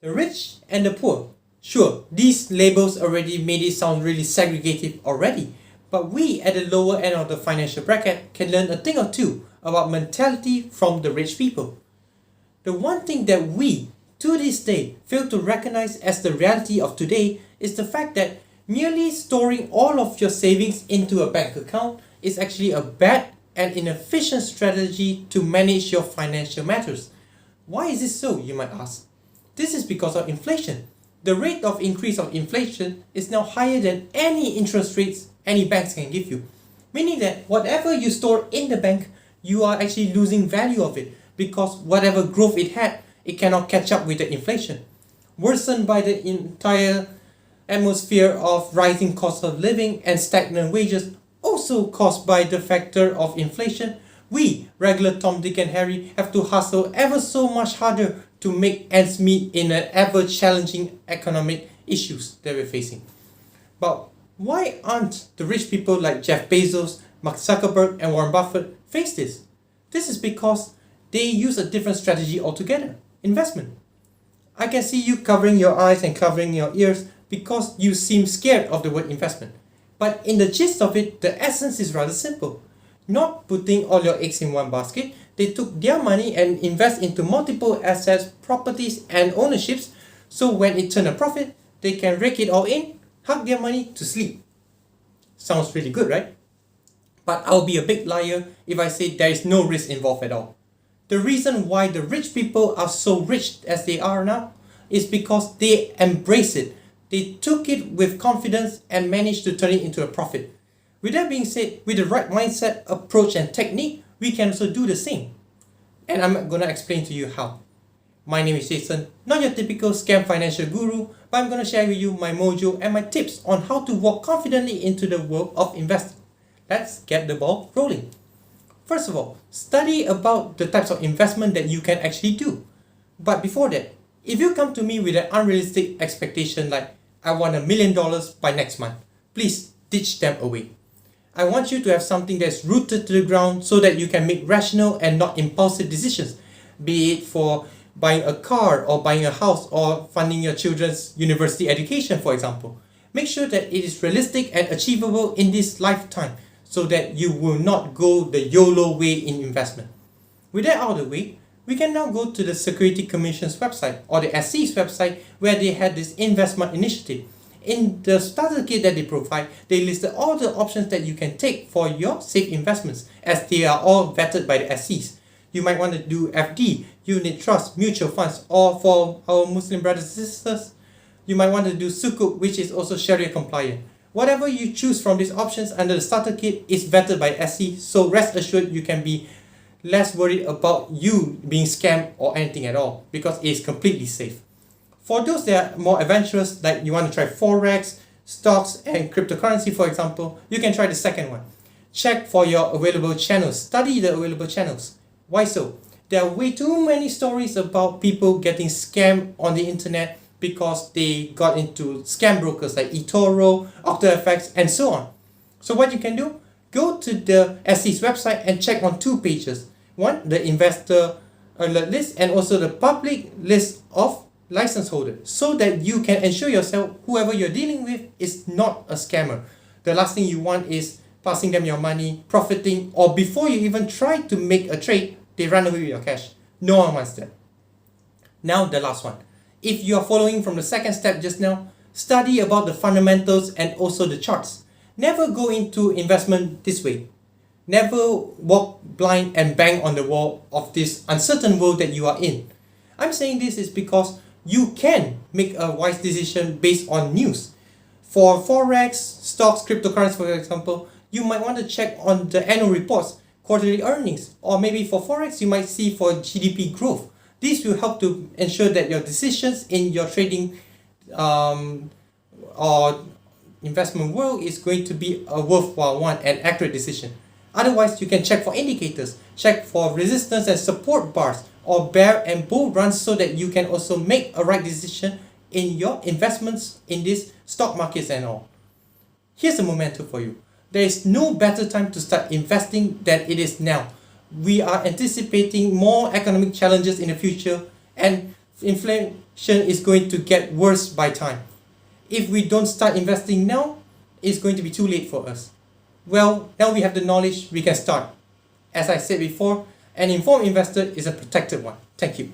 The rich and the poor. Sure, these labels already made it sound really segregative already, but we at the lower end of the financial bracket can learn a thing or two about mentality from the rich people. The one thing that we, to this day, fail to recognize as the reality of today is the fact that merely storing all of your savings into a bank account is actually a bad and inefficient strategy to manage your financial matters. Why is this so, you might ask? This is because of inflation. The rate of increase of inflation is now higher than any interest rates any banks can give you. Meaning that whatever you store in the bank, you are actually losing value of it because whatever growth it had, it cannot catch up with the inflation. Worsened by the entire atmosphere of rising cost of living and stagnant wages, also caused by the factor of inflation, we, regular Tom, Dick and Harry, have to hustle ever so much harder to make ends meet in an ever-challenging economic issues that we're facing. But why aren't the rich people like Jeff Bezos, Mark Zuckerberg and Warren Buffett face this? This is because they use a different strategy altogether, investment. I can see you covering your eyes and covering your ears because you seem scared of the word investment. But in the gist of it, the essence is rather simple. Not putting all your eggs in one basket, they took their money and invest into multiple assets, properties and ownerships, so when it turned a profit, they can rake it all in, hug their money to sleep. Sounds really good, right? But I'll be a big liar if I say there is no risk involved at all. The reason why the rich people are so rich as they are now is because they embrace it. They took it with confidence and managed to turn it into a profit. With that being said, with the right mindset, approach and technique, we can also do the same. And I'm going to explain to you how. My name is Jason, not your typical scam financial guru, but I'm going to share with you my mojo and my tips on how to walk confidently into the world of investing. Let's get the ball rolling. First of all, study about the types of investment that you can actually do. But before that, if you come to me with an unrealistic expectation like, I want $1 million by next month, please ditch them away. I want you to have something that's rooted to the ground so that you can make rational and not impulsive decisions, be it for buying a car or buying a house or funding your children's university education, for example. Make sure that it is realistic and achievable in this lifetime so that you will not go the YOLO way in investment. With that out of the way, we can now go to the Security Commission's website or the SE's website where they had this InvestSmart initiative. In the starter kit that they provide, they listed all the options that you can take for your safe investments as they are all vetted by the SEs. You might want to do FD, unit trust, mutual funds, or for our Muslim brothers and sisters, you might want to do Sukuk, which is also Sharia compliant. Whatever you choose from these options under the starter kit is vetted by SE, so rest assured you can be less worried about you being scammed or anything at all because it is completely safe. For those that are more adventurous, like you want to try Forex, stocks and cryptocurrency for example, you can try the second one. Check for your available channels, study the available channels. Why so? There are way too many stories about people getting scammed on the internet because they got into scam brokers like eToro, OctaFX and so on. So what you can do? Go to the SE's website and check on two pages. One, the investor alert list and also the public list of license holder so that you can ensure yourself whoever you're dealing with is not a scammer. The last thing you want is passing them your money, profiting, or before you even try to make a trade, they run away with your cash. No one wants that. Now the last one. If you are following from the second step just now, study about the fundamentals and also the charts. Never go into investment this way. Never walk blind and bang on the wall of this uncertain world that you are in. I'm saying this is because you can make a wise decision based on news. For Forex, stocks, cryptocurrency for example, you might want to check on the annual reports, quarterly earnings, or maybe for Forex you might see for GDP growth. This will help to ensure that your decisions in your trading or investment world is going to be a worthwhile one and accurate decision. Otherwise, you can check for indicators, check for resistance and support bars, or bear and bull runs so that you can also make a right decision in your investments in these stock markets and all. Here's a memento for you. There is no better time to start investing than it is now. We are anticipating more economic challenges in the future and inflation is going to get worse by time. If we don't start investing now, it's going to be too late for us. Well, now we have the knowledge, we can start. As I said before, an informed investor is a protected one. Thank you.